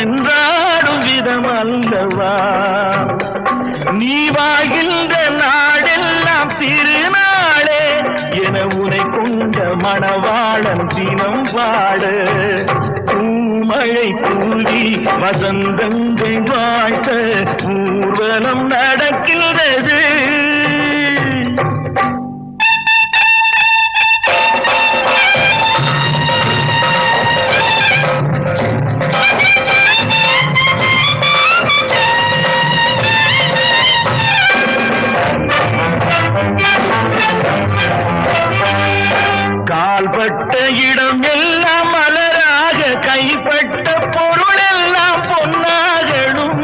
என்றாடும் விதம் அல்லவா நீ வாழ்கின்ற நாடெல்லாம் திருநாளே என உனை கொண்ட மணவாளன் தினம் பாடு பூமழை தூவி வசந்தங்கள் வாழ்த்த ஊர்வலம் நடக்கின்றது கால்பட்ட இடம் எல்லாம் மலராக கைப்பட்ட பொருள் எல்லாம் பொன்னாகணும்